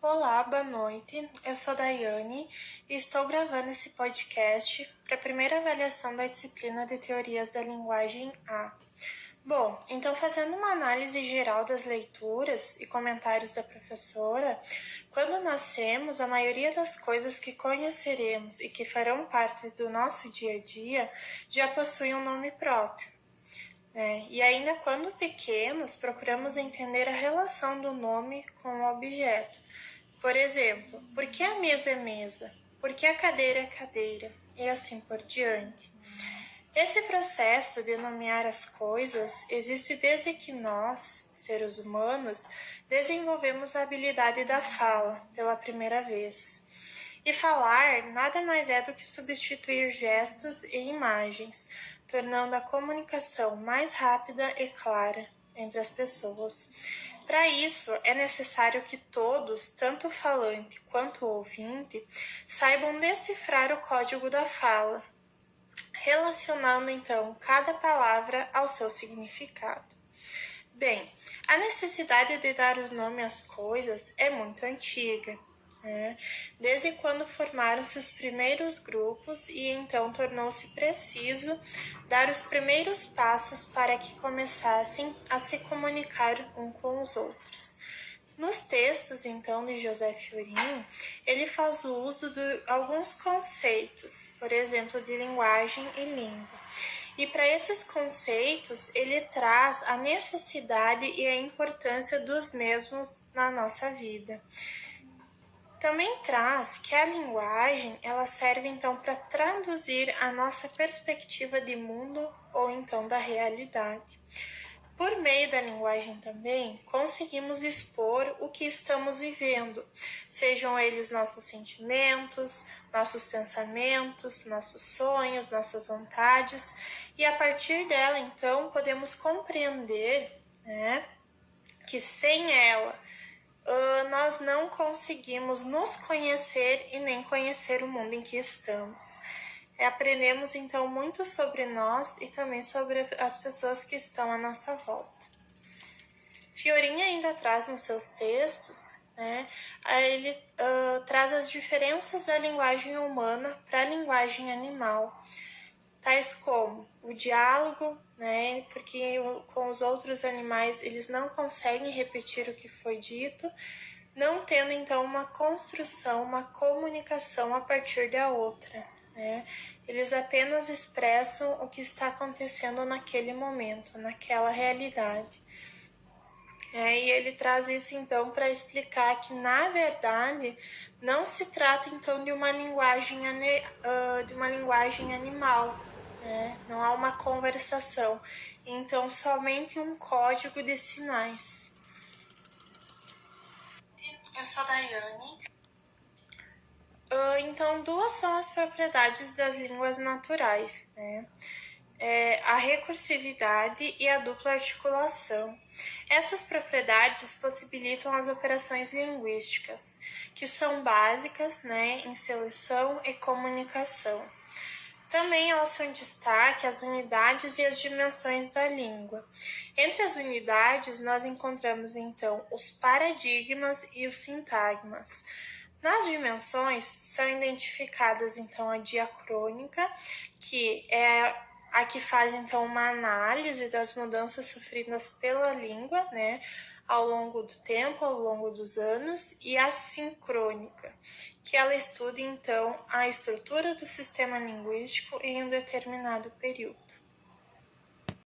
Olá, boa noite. Eu sou Daiane e estou gravando esse podcast para a primeira avaliação da disciplina de Teorias da Linguagem A. Bom, então fazendo uma análise geral das leituras e comentários da professora, quando nascemos, a maioria das coisas que conheceremos e que farão parte do nosso dia a dia já possuem um nome próprio. E ainda quando pequenos, procuramos entender a relação do nome com o objeto. Por exemplo, por que a mesa é mesa? Por que a cadeira é cadeira? E assim por diante. Esse processo de nomear as coisas existe desde que nós, seres humanos, desenvolvemos a habilidade da fala pela primeira vez. E falar nada mais é do que substituir gestos e imagens, tornando a comunicação mais rápida e clara entre as pessoas. Para isso, é necessário que todos, tanto o falante quanto o ouvinte, saibam decifrar o código da fala, relacionando então cada palavra ao seu significado. Bem, a necessidade de dar o nome às coisas é muito antiga, desde quando formaram-se os primeiros grupos e então tornou-se preciso dar os primeiros passos para que começassem a se comunicar um com os outros. Nos textos, então, de José Fiorin, ele faz o uso de alguns conceitos, por exemplo, de linguagem e língua. E para esses conceitos, ele traz a necessidade e a importância dos mesmos na nossa vida. Também traz que a linguagem ela serve então para traduzir a nossa perspectiva de mundo ou então da realidade. Por meio da linguagem também, conseguimos expor o que estamos vivendo, sejam eles nossos sentimentos, nossos pensamentos, nossos sonhos, nossas vontades, e a partir dela, então, podemos compreender, que sem ela, nós não conseguimos nos conhecer e nem conhecer o mundo em que estamos. Aprendemos então muito sobre nós e também sobre as pessoas que estão à nossa volta. Fiorin ainda traz nos seus textos, ele traz as diferenças da linguagem humana para a linguagem animal, tais como o diálogo, porque com os outros animais eles não conseguem repetir o que foi dito, não tendo então uma construção, uma comunicação a partir da outra. Eles apenas expressam o que está acontecendo naquele momento, naquela realidade. E ele traz isso então para explicar que na verdade não se trata então de uma linguagem animal, não há uma conversação, então somente um código de sinais. Eu sou a Daiane. Então, duas são as propriedades das línguas naturais, a recursividade e a dupla articulação. Essas propriedades possibilitam as operações linguísticas, que são básicas, em seleção e comunicação. Também elas são em destaque as unidades e as dimensões da língua. Entre as unidades, nós encontramos, então, os paradigmas e os sintagmas. Nas dimensões, são identificadas, então, a diacrônica, que é a que faz, então, uma análise das mudanças sofridas pela língua, ao longo do tempo, ao longo dos anos, e a sincrônica, que ela estuda, então, a estrutura do sistema linguístico em um determinado período.